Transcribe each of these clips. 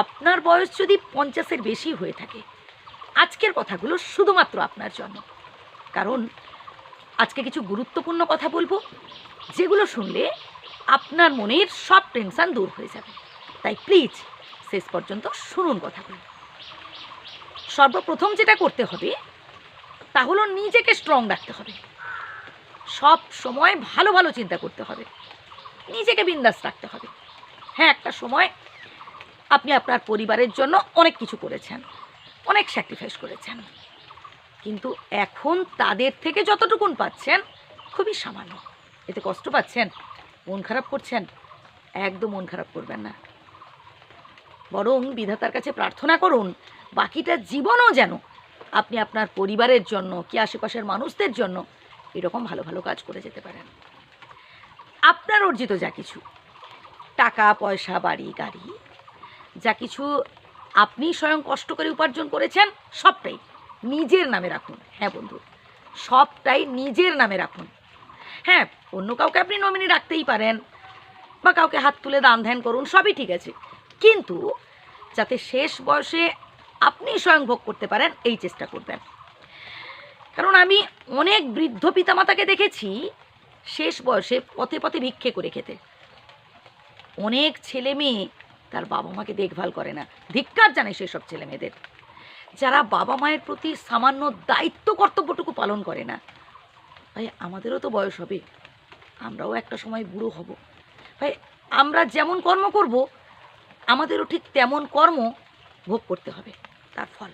আপনার বয়স যদি 50-এর বেশি হয়ে থাকে, আজকের কথাগুলো শুধুমাত্র আপনার জন্য। কারণ আজকে কিছু গুরুত্বপূর্ণ কথা বলবো, যেগুলো শুনলে আপনার মনের সব টেনশন দূর হয়ে যাবে। তাই প্লিজ শেষ পর্যন্ত শুনুন কথাগুলো। সর্বপ্রথম যেটা করতে হবে তা হলো নিজেকে স্ট্রং রাখতে হবে। সব সময় ভালো ভালো চিন্তা করতে হবে, নিজেকে বিন্দাস রাখতে হবে। হ্যাঁ, একটা সময় আপনি আপনার পরিবারের জন্য অনেক কিছু করেছেন, অনেক স্যাক্রিফাইস করেছেন, কিন্তু এখন তাদের থেকে যতটুকুন পাচ্ছেন খুবই সামান্য। এতে কষ্ট পাচ্ছেন, মন খারাপ করছেন? একদম মন খারাপ করবেন না, বরং বিধাতার কাছে প্রার্থনা করুন বাকিটা জীবনও যেন আপনি আপনার পরিবারের জন্য কি আশেপাশের মানুষদের জন্য এরকম ভালো ভালো কাজ করে যেতে পারেন। আপনার অর্জিত যা কিছু টাকা পয়সা, বাড়ি গাড়ি, যা কিছু আপনি স্বয়ং কষ্ট করে উপার্জন করেছেন, সবটাই নিজের নামে রাখুন। হ্যাঁ বন্ধু, সবটাই নিজের নামে রাখুন। হ্যাঁ, অন্য কাউকে আপনি নমিনি রাখতেই পারেন বা কাউকে হাত তুলে দান ধ্যান করুন, সবই ঠিক আছে, কিন্তু যাতে শেষ বয়সে আপনি স্বয়ং ভোগ করতে পারেন এই চেষ্টা করবেন। কারণ আমি অনেক বৃদ্ধ পিতামাতাকে দেখেছি শেষ বয়সে পথে পথে ভিক্ষে করে খেতে। অনেক ছেলে মেয়ে তার বাবা মাকে দেখভাল করে না, ধিক্কার জানে সেসব ছেলে মেয়েদের যারা বাবা মায়ের প্রতি সামান্য দায়িত্ব কর্তব্যটুকু পালন করে না। ভাই, আমাদেরও তো বয়স হবে, আমরাও একটা সময় বুড়ো হব। ভাই, আমরা যেমন কর্ম করব আমাদেরও ঠিক তেমন কর্ম ভোগ করতে হবে, তার ফল।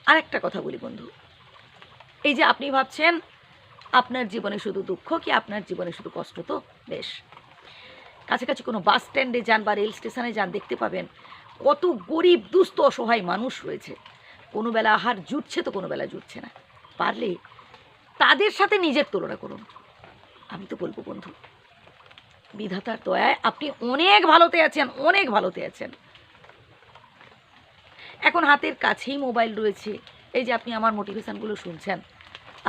আরেকটা কথা বলি বন্ধু, এই যে আপনি ভাবছেন আপনার জীবনে শুধু দুঃখ কি আপনার জীবনে শুধু কষ্ট, তো বেশ, কাছাকাছি কোনো বাস স্ট্যান্ডে যান বা রেল স্টেশনে যান, দেখতে পাবেন কত গরিব দুস্থ অসহায় মানুষ রয়েছে। কোনো বেলা আহার জুটছে তো কোনো বেলা জুটছে না। পারলে তাদের সাথে নিজের তুলনা করুন। আমি তো বলবো বন্ধু, বিধাতার দয়ায় আপনি অনেক ভালোতে আছেন, অনেক ভালোতে আছেন। এখন হাতের কাছেই মোবাইল রয়েছে, এই যে আপনি আমার মোটিভেশানগুলো শুনছেন,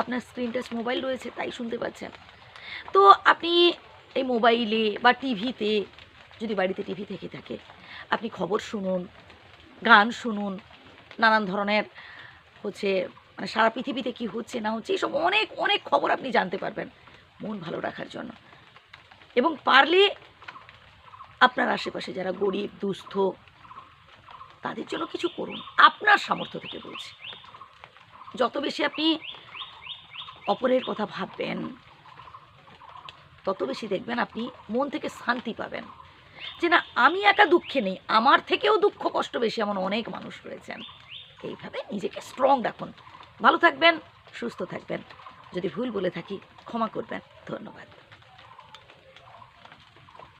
আপনার স্ক্রিন টাচ মোবাইল রয়েছে তাই শুনতে পাচ্ছেন। তো আপনি এই মোবাইলে বা টিভিতে, যদি বাড়িতে টিভি থেকে থাকে, আপনি খবর শুনুন, গান শুনুন, নানান ধরনের মানে সারা পৃথিবীতে কী হচ্ছে না হচ্ছে এইসব অনেক অনেক খবর আপনি জানতে পারবেন মন ভালো রাখার জন্য। এবং পারলে আপনার আশেপাশে যারা গরিব দুস্থ তাদের জন্য কিছু করুন, আপনার সামর্থ্য থেকে বলছি। যত বেশি আপনি অপরের কথা ভাববেন তত বেশি দেখবেন আপনি মন থেকে শান্তি পাবেন, যে না, আমি একা দুঃখে নেই, আমার থেকেও দুঃখ কষ্ট বেশি এমন অনেক মানুষ রয়েছেন। এইভাবে নিজেকে স্ট্রং রাখুন। ভালো থাকবেন, সুস্থ থাকবেন। যদি ভুল বলে থাকি ক্ষমা করবেন। ধন্যবাদ।